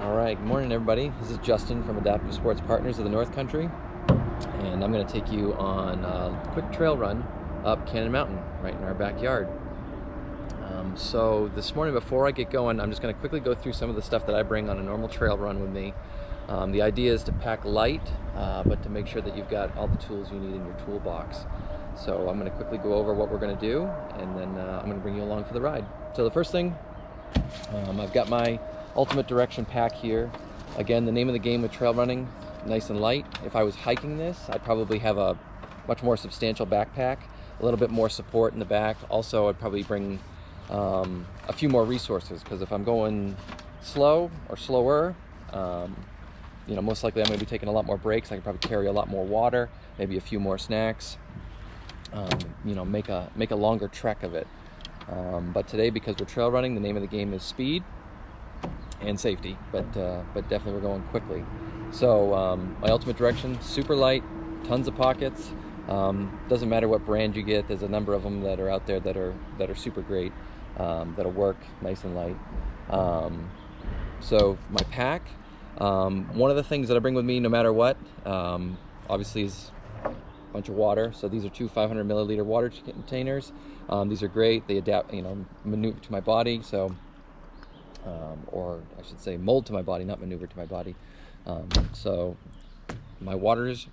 All right, good morning everybody. This is Justin from Adaptive Sports Partners of the North Country, and I'm going to take you on a quick trail run up Cannon Mountain right in our backyard. So this morning before I get going, I'm just going to quickly go through some of the stuff that I bring on a normal trail run with me. The idea is to pack light, but to make sure that you've got all the tools you need in your toolbox. So I'm going to quickly go over what we're going to do, and then I'm going to bring you along for the ride. So the first thing, I've got my Ultimate Direction pack here. Again, the name of the game with trail running, nice and light. If I was hiking this, I'd probably have a much more substantial backpack, a little bit more support in the back. Also, I'd probably bring a few more resources, because if I'm going slow or slower, most likely I'm going to be taking a lot more breaks. I can probably carry a lot more water, maybe a few more snacks, make a longer trek of it. But today, because we're trail running, the name of the game is speed and safety, but definitely we're going quickly. So my Ultimate Direction, super light, tons of pockets. Doesn't matter what brand you get. There's a number of them that are out there that are super great, that'll work nice and light. So my pack, one of the things that I bring with me no matter what, obviously, is a bunch of water. So these are two 500 milliliter water containers. These are great. They adapt, maneuver to my body. So, or I should say mold to my body, not maneuver to my body. So my waters,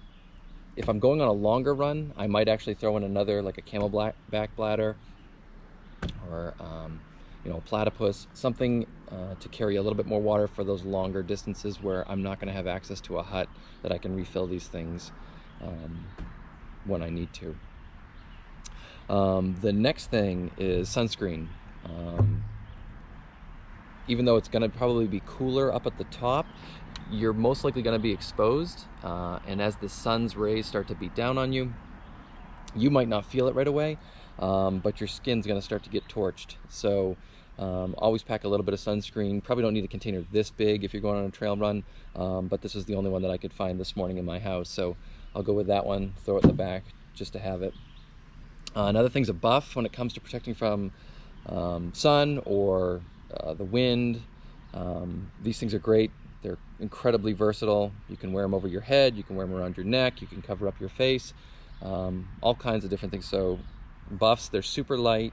if I'm going on a longer run, I might actually throw in another, like a camelback bladder, or a platypus, something to carry a little bit more water for those longer distances where I'm not going to have access to a hut that I can refill these things when I need to. The next thing is sunscreen. Even though it's going to probably be cooler up at the top, you're most likely going to be exposed, and as the sun's rays start to beat down on you, you might not feel it right away, but your skin's going to start to get torched. So always pack a little bit of sunscreen. Probably don't need a container this big if you're going on a trail run, but this is the only one that I could find this morning in my house, so I'll go with that one, throw it in the back just to have it. Another thing's a buff when it comes to protecting from sun or the wind. These things are great. They're incredibly versatile. You can wear them over your head, you can wear them around your neck, you can cover up your face, all kinds of different things. So buffs, they're super light,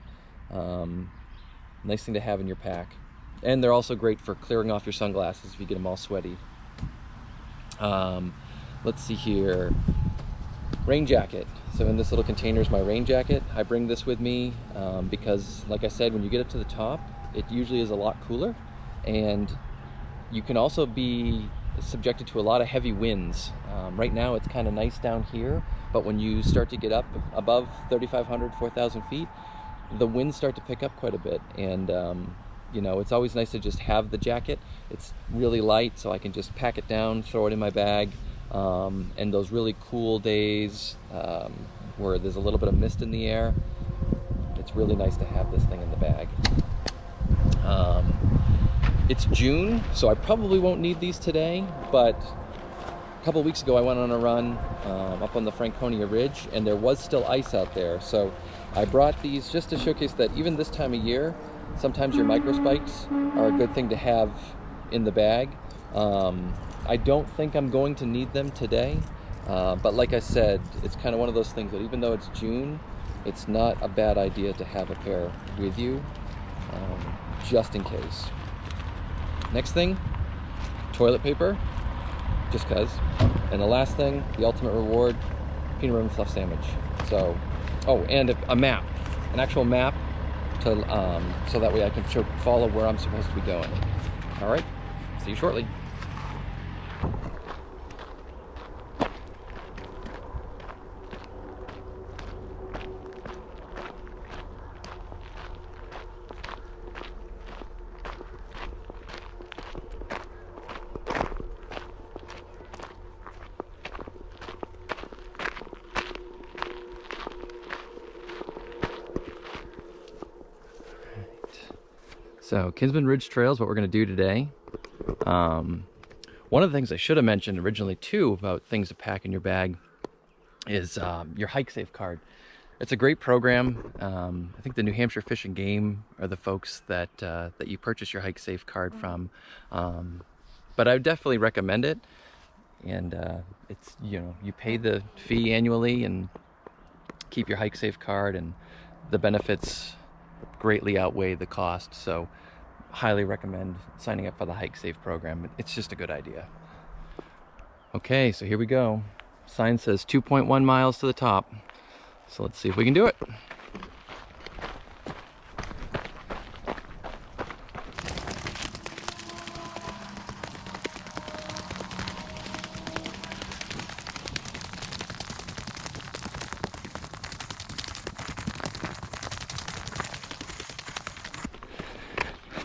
nice thing to have in your pack. And they're also great for clearing off your sunglasses if you get them all sweaty. Let's see here. Rain jacket. So in this little container is my rain jacket. I bring this with me because, like I said, when you get up to the top, it usually is a lot cooler, and you can also be subjected to a lot of heavy winds. Right now it's kind of nice down here, but when you start to get up above 3,500, 4,000 feet, the winds start to pick up quite a bit, and it's always nice to just have the jacket. It's really light, so I can just pack it down, throw it in my bag, and those really cool days where there's a little bit of mist in the air, it's really nice to have this thing in the bag. It's June, so I probably won't need these today, but a couple weeks ago I went on a run up on the Franconia Ridge, and there was still ice out there, so I brought these just to showcase that even this time of year, sometimes your micro spikes are a good thing to have in the bag. I don't think I'm going to need them today, but like I said, it's kind of one of those things that even though it's June, it's not a bad idea to have a pair with you, just in case. Next thing, toilet paper, just cause. And the last thing, the ultimate reward, peanut butter and fluff sandwich. So, and a map, an actual map, to so that way I can follow where I'm supposed to be going. All right, see you shortly. So Kinsman Ridge Trail is what we're going to do today. One of the things I should have mentioned originally too about things to pack in your bag is your Hike Safe card. It's a great program. I think the New Hampshire Fish and Game are the folks that you purchase your Hike Safe card from. but I would definitely recommend it. And it's, you know, you pay the fee annually and keep your Hike Safe card, and the benefits greatly outweigh the cost. So highly recommend signing up for the Hike Safe program. It's just a good idea. Okay, so here we go. Sign says 2.1 miles to the top. So let's see if we can do it.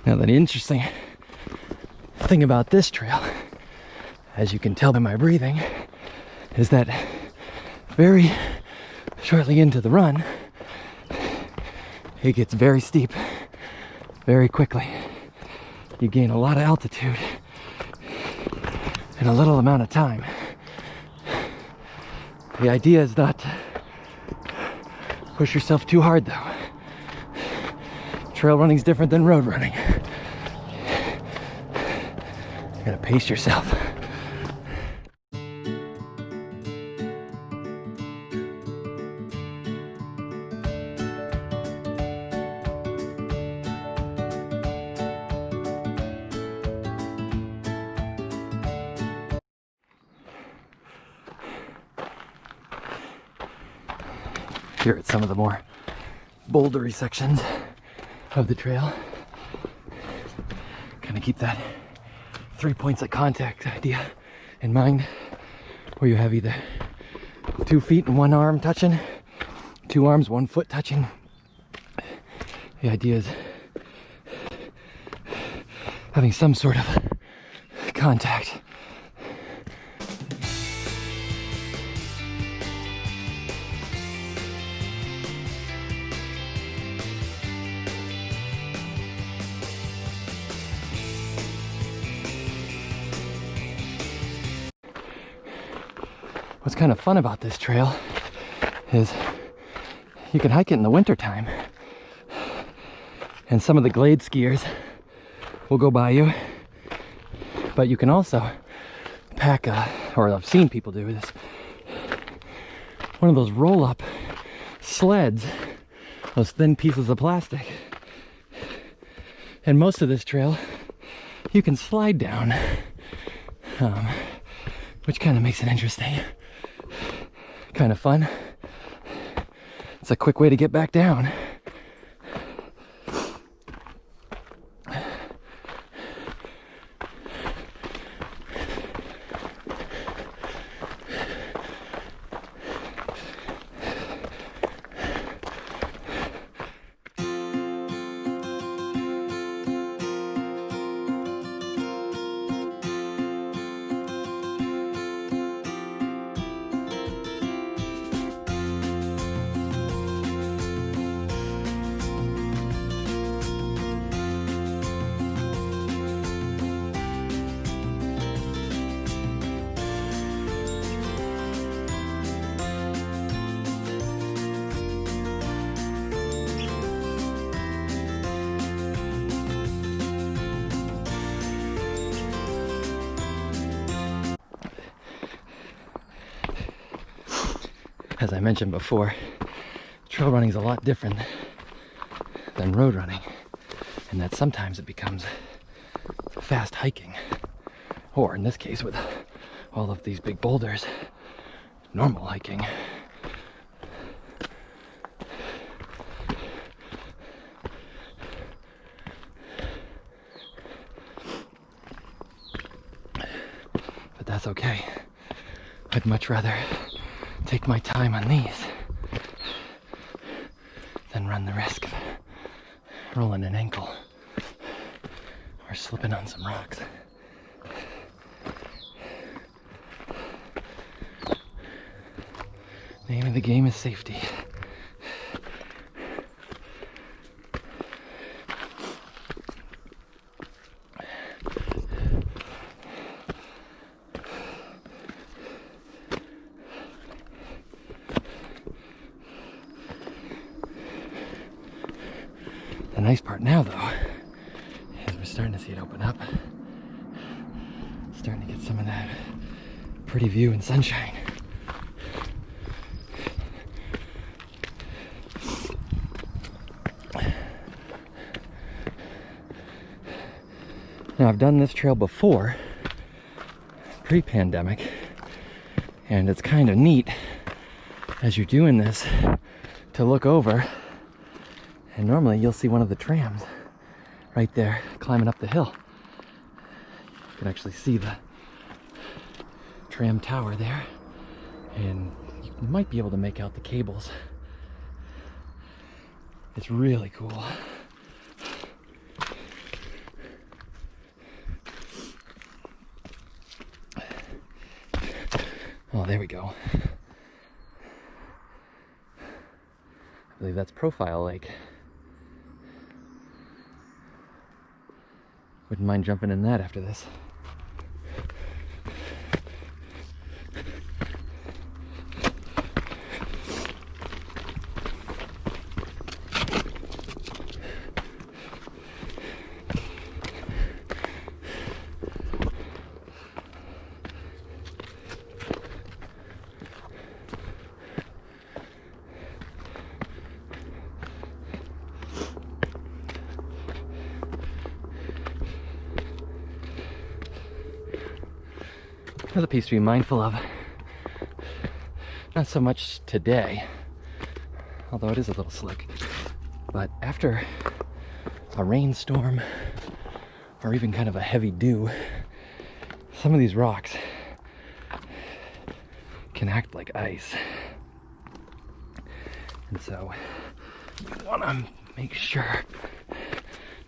Now, the interesting thing about this trail, as you can tell by my breathing, is that very shortly into the run, it gets very steep very quickly. You gain a lot of altitude in a little amount of time. The idea is not to push yourself too hard, though. Trail running is different than road running. You gotta pace yourself. Here at some of the more bouldery sections of the trail, kind of keep that 3 points of contact idea in mind, where you have either 2 feet and 1 arm touching, 2 arms, 1 foot touching. The idea is having some sort of contact. What's kind of fun about this trail is you can hike it in the winter time, and some of the glade skiers will go by you, but you can also pack or I've seen people do this, one of those roll-up sleds, those thin pieces of plastic. And most of this trail you can slide down, which kind of makes it interesting. Kind of fun. It's a quick way to get back down. As I mentioned before, trail running is a lot different than road running, and that sometimes it becomes fast hiking, or in this case with all of these big boulders, normal hiking. But that's okay. I'd much rather take my time on these than run the risk of rolling an ankle or slipping on some rocks. Name of the game is safety. The nice part now, though, is we're starting to see it open up. Starting to get some of that pretty view and sunshine. Now, I've done this trail before, pre-pandemic, and it's kind of neat as you're doing this to look over, and normally you'll see one of the trams right there climbing up the hill. You can actually see the tram tower there, and you might be able to make out the cables. It's really cool. Oh, there we go. I believe that's Profile Lake. Wouldn't mind jumping in that after this. Another piece to be mindful of, not so much today, although it is a little slick, but after a rainstorm or even kind of a heavy dew, some of these rocks can act like ice. And so you want to make sure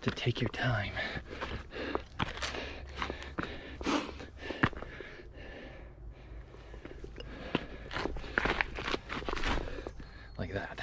to take your time. Like that.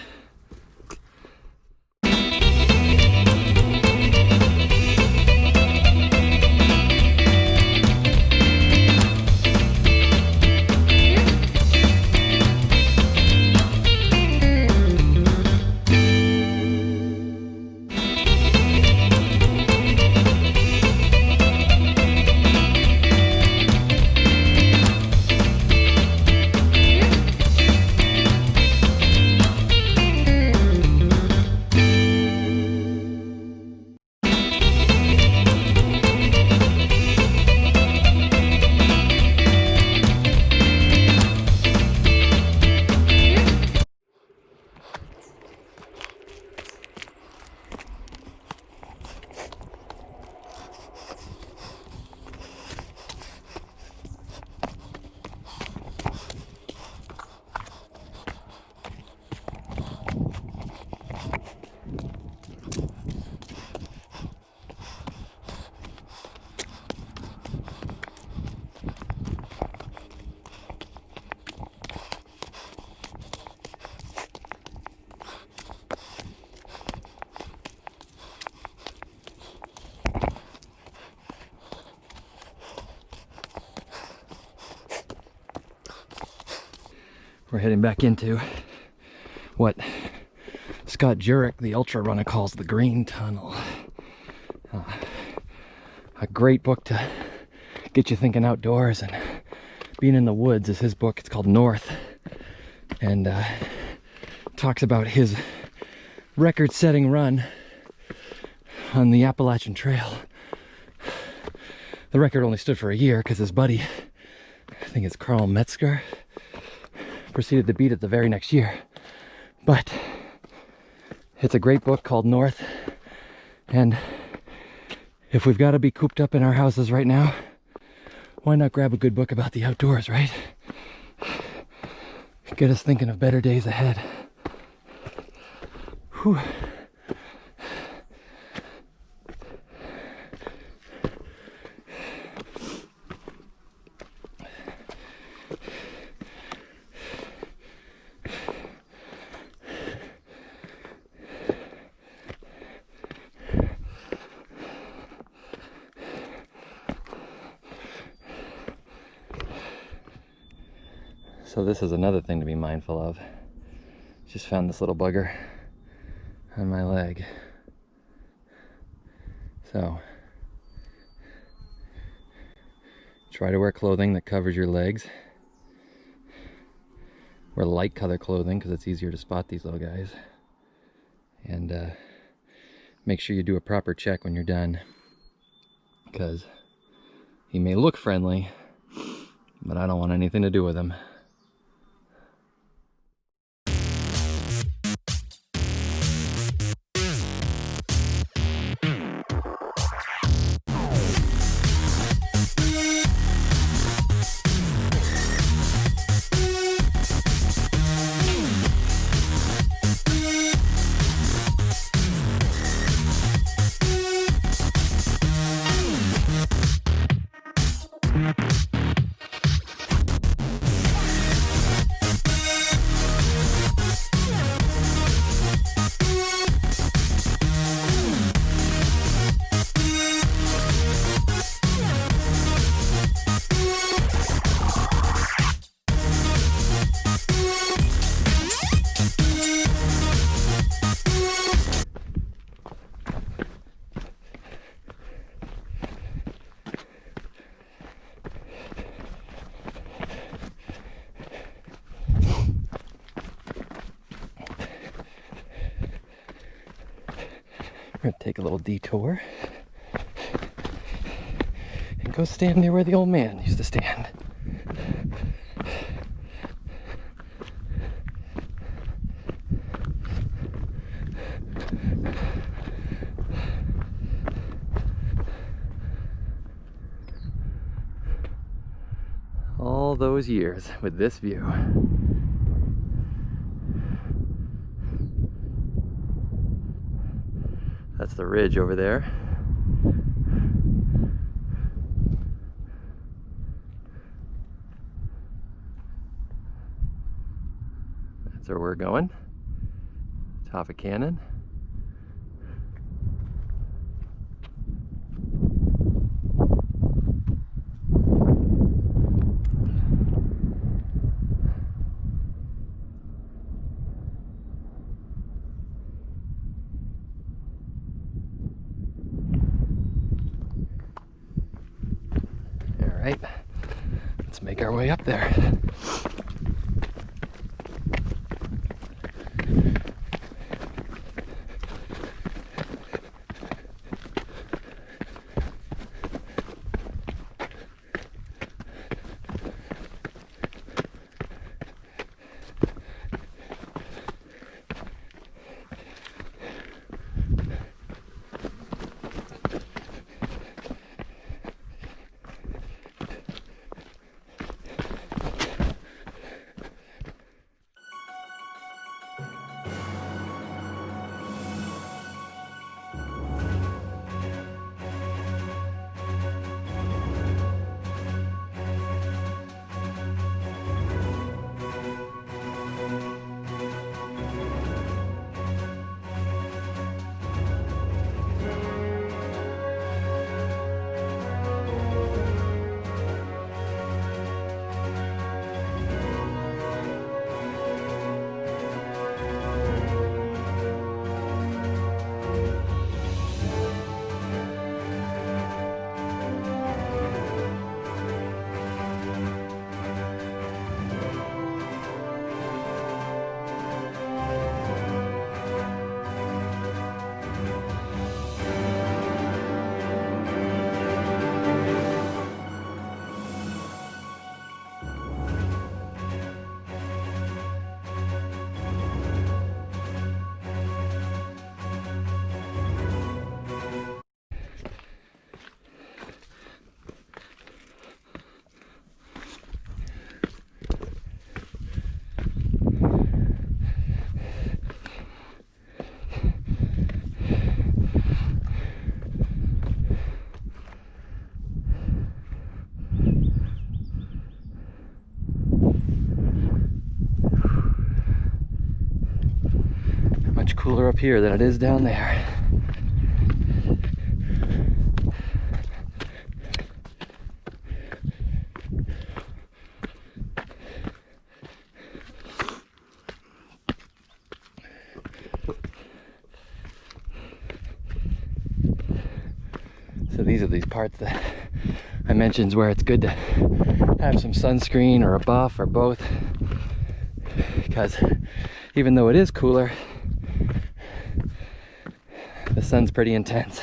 We're heading back into what Scott Jurek, the ultra runner, calls the Green Tunnel. A great book to get you thinking outdoors and being in the woods is his book. It's called North, and talks about his record-setting run on the Appalachian Trail. The record only stood for a year because his buddy, I think it's Carl Metzger, proceeded to beat it the very next year. But it's a great book called North, and if we've got to be cooped up in our houses right now, why not grab a good book about the outdoors, right? Get us thinking of better days ahead. Whew. So this is another thing to be mindful of. Just found this little bugger on my leg. So Try to wear clothing that covers your legs. Wear light color clothing because it's easier to spot these little guys. And make sure you do a proper check when you're done, because he may look friendly, but I don't want anything to do with him. We're gonna take a little detour and go stand near where the old man used to stand. All those years with this view. That's the ridge over there. That's where we're going. Top of Cannon. Right, let's make our way up there. Much cooler up here than it is down there. So these are these parts that I mentioned where it's good to have some sunscreen or a buff or both, because even though it is cooler, the sun's pretty intense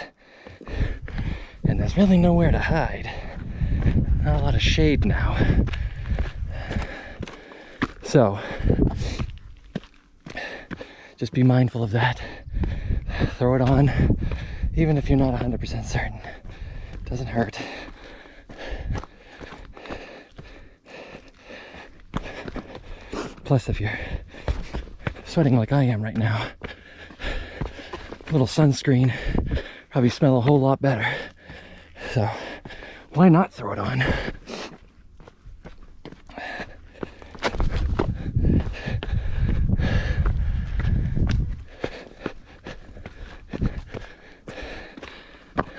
and there's really nowhere to hide. Not a lot of shade now. So just be mindful of that. Throw it on, even if you're not 100% certain. It doesn't hurt. Plus, if you're sweating like I am right now, a little sunscreen probably smell a whole lot better. So why not throw it on?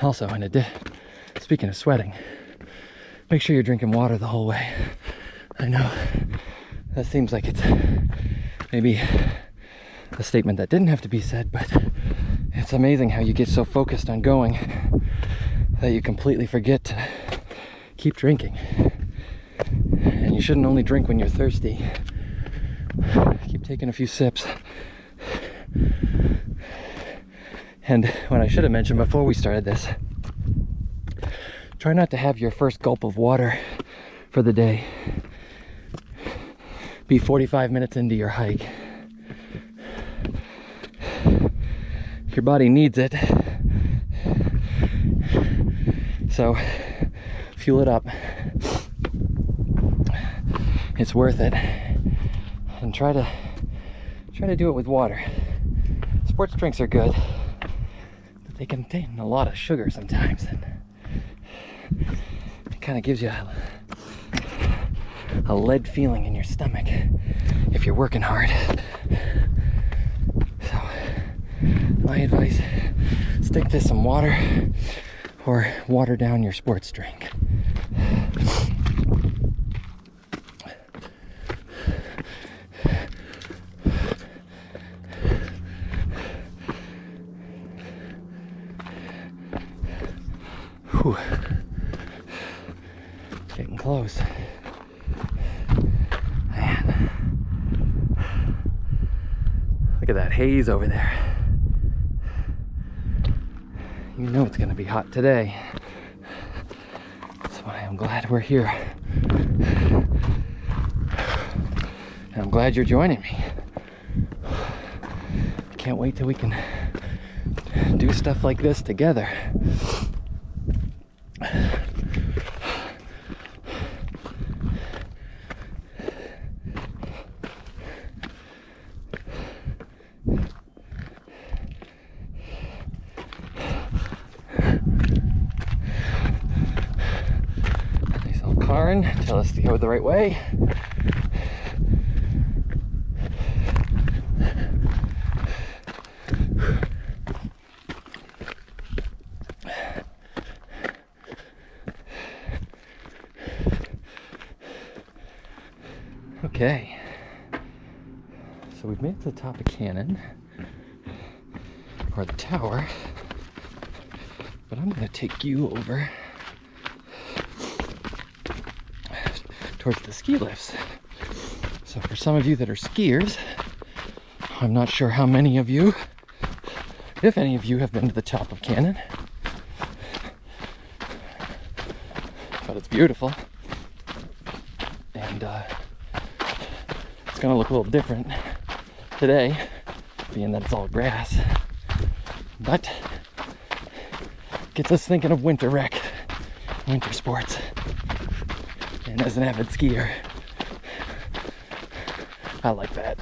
Also, speaking of sweating, make sure you're drinking water the whole way. I know that seems like it's maybe a statement that didn't have to be said, but it's amazing how you get so focused on going that you completely forget to keep drinking. And you shouldn't only drink when you're thirsty. Keep taking a few sips. And what I should have mentioned before we started this, try not to have your first gulp of water for the day be 45 minutes into your hike. Your body needs it, so fuel it up. It's worth it. And try to do it with water. Sports drinks are good, but they contain a lot of sugar sometimes, and it kind of gives you a lead feeling in your stomach if you're working hard. So my advice, stick to some water or water down your sports drink. Whew. Getting close. Man. Look at that haze over there. You know it's gonna be hot today. That's why I'm glad we're here. And I'm glad you're joining me. I can't wait till we can do stuff like this together. Nice old Karn, tell us to go the right way. Okay, so we've made it to the top of Cannon, or the tower, but I'm going to take you over towards the ski lifts. So for some of you that are skiers, I'm not sure how many of you, if any of you, have been to the top of Cannon, but it's beautiful. And it's gonna look a little different today, being that it's all grass, but gets us thinking of winter rec, winter sports. And as an avid skier, I like that.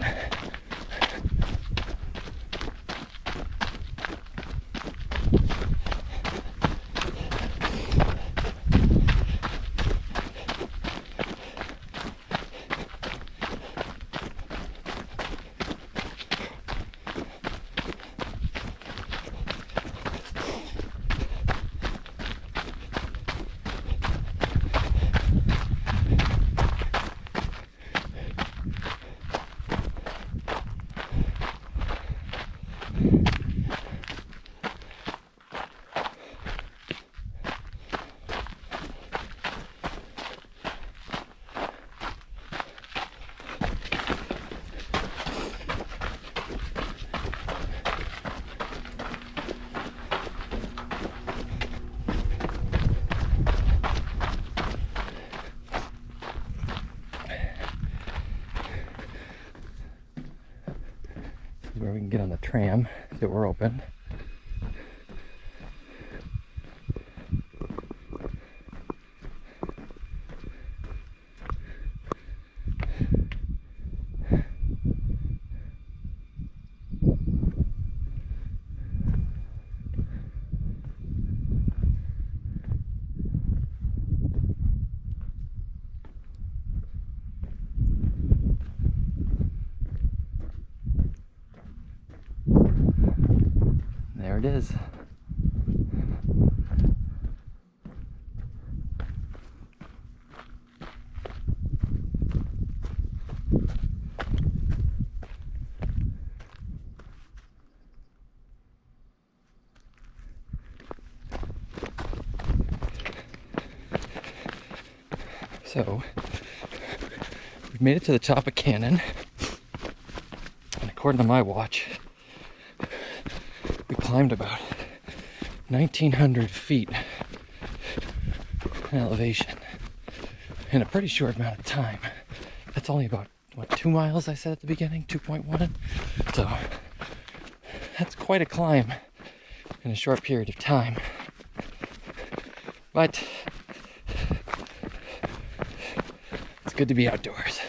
tram if it were open. There it is. So, we've made it to the top of Cannon, and according to my watch, we climbed about 1,900 feet in elevation in a pretty short amount of time. That's only about, what, 2 miles I said at the beginning? 2.1? So, that's quite a climb in a short period of time. But it's good to be outdoors.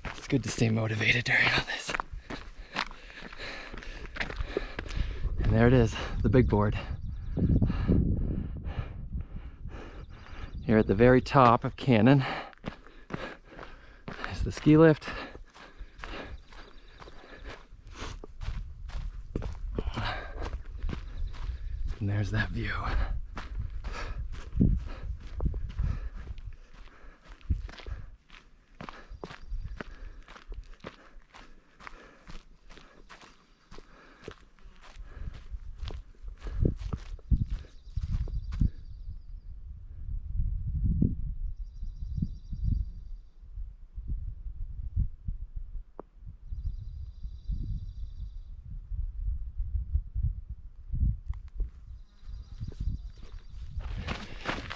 It's good to stay motivated during all this. And there it is, the big board. Here at the very top of Cannon is the ski lift. And there's that view.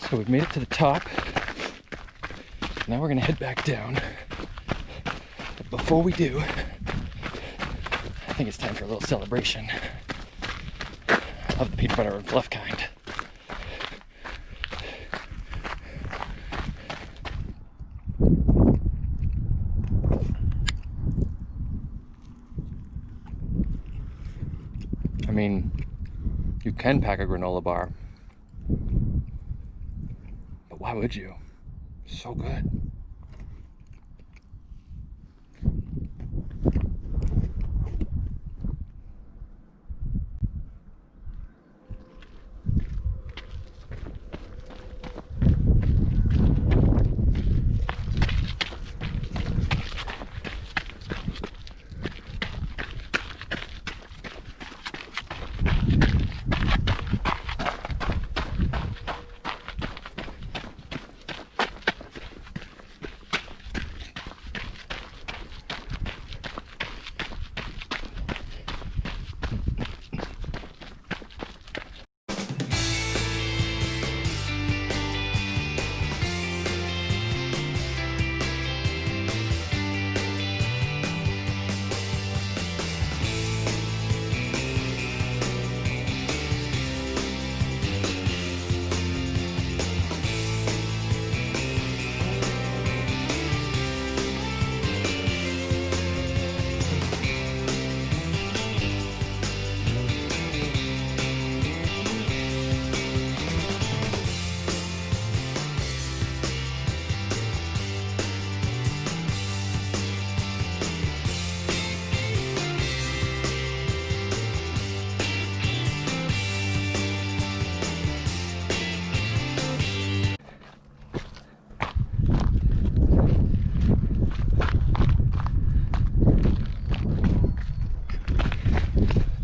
So we've made it to the top. Now we're gonna head back down. But before we do, I think it's time for a little celebration of the peanut butter and fluff kind. I mean, you can pack a granola bar. Why would you? So good.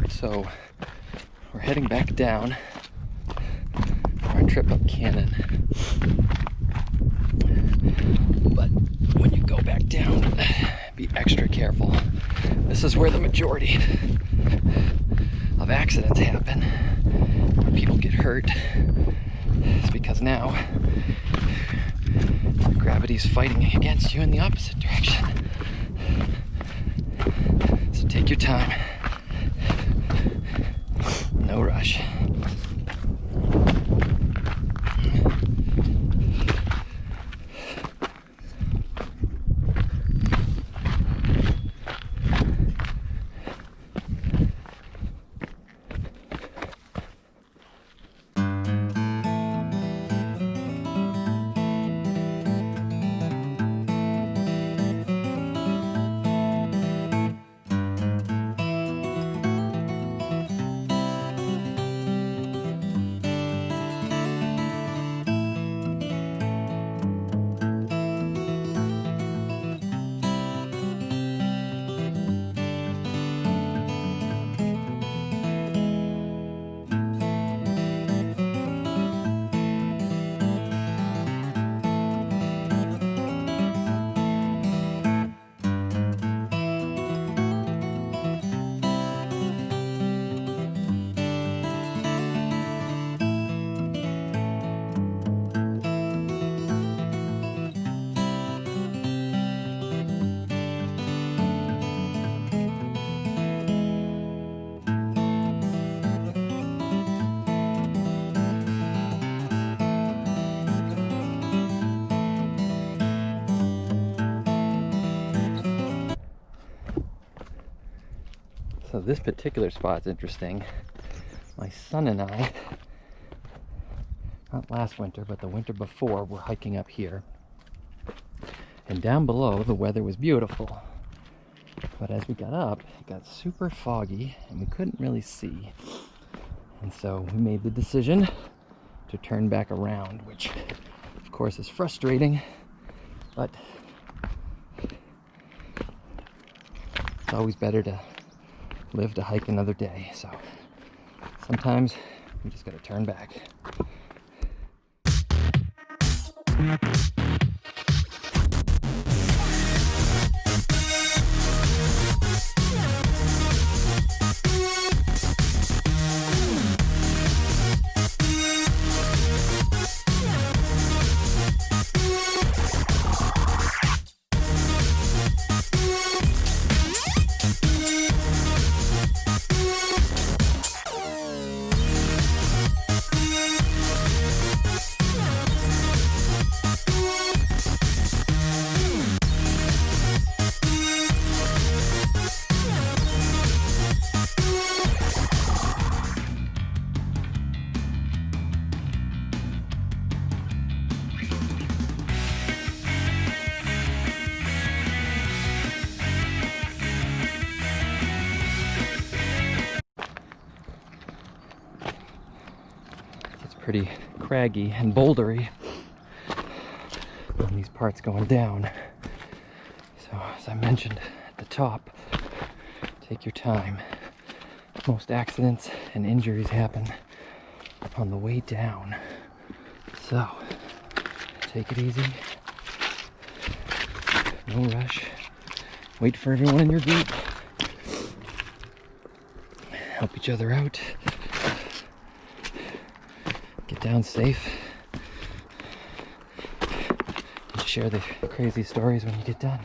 So we're heading back down for our trip up Cannon. But when you go back down, be extra careful. This is where the majority of accidents happen, where people get hurt. It's because now gravity's fighting against you in the opposite direction. So take your time. No rush. So this particular spot's interesting. My son and I, not last winter, but the winter before, were hiking up here. And down below, the weather was beautiful. But as we got up, it got super foggy and we couldn't really see. And so we made the decision to turn back around, which of course is frustrating, but it's always better to live to hike another day. So sometimes we just gotta turn back. Pretty craggy and bouldery on these parts going down. So as I mentioned at the top, take your time. Most accidents and injuries happen on the way down. So take it easy. No rush. Wait for everyone in your group. Help each other out. Get down safe. And share the crazy stories when you get done.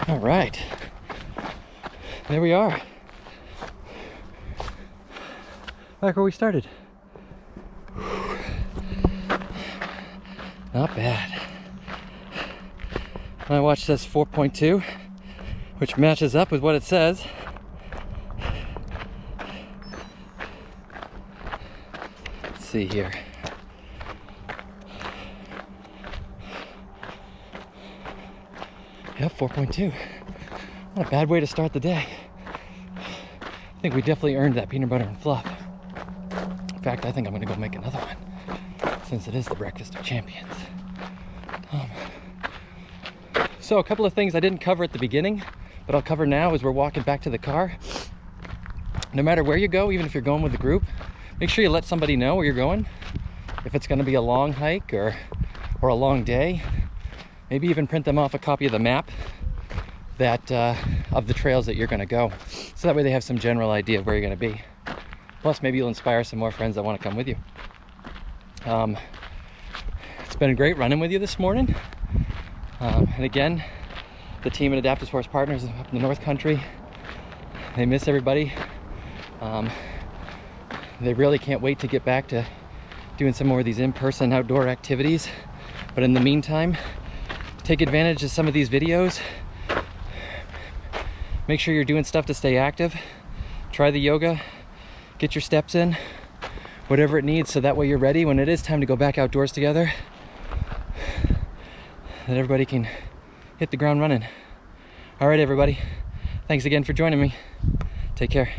All right, there we are, back where we started. Not bad. My watch says 4.2, which matches up with what it says. Let's see here. Yep, 4.2. Not a bad way to start the day. I think we definitely earned that peanut butter and fluff. In fact, I think I'm gonna go make another one, since it is the breakfast of champions. So a couple of things I didn't cover at the beginning, but I'll cover now as we're walking back to the car. No matter where you go, even if you're going with a group, make sure you let somebody know where you're going. If it's gonna be a long hike or a long day, maybe even print them off a copy of the map that of the trails that you're gonna go. So that way they have some general idea of where you're gonna be. Plus maybe you'll inspire some more friends that wanna come with you. It's been great running with you this morning. And again, the team at Adaptive Sports Partners up in the North Country, they miss everybody. They really can't wait to get back to doing some more of these in-person outdoor activities. But in the meantime, take advantage of some of these videos. Make sure you're doing stuff to stay active. Try the yoga, get your steps in, whatever it needs, so that way you're ready when it is time to go back outdoors together, that everybody can hit the ground running. All right, everybody. Thanks again for joining me. Take care.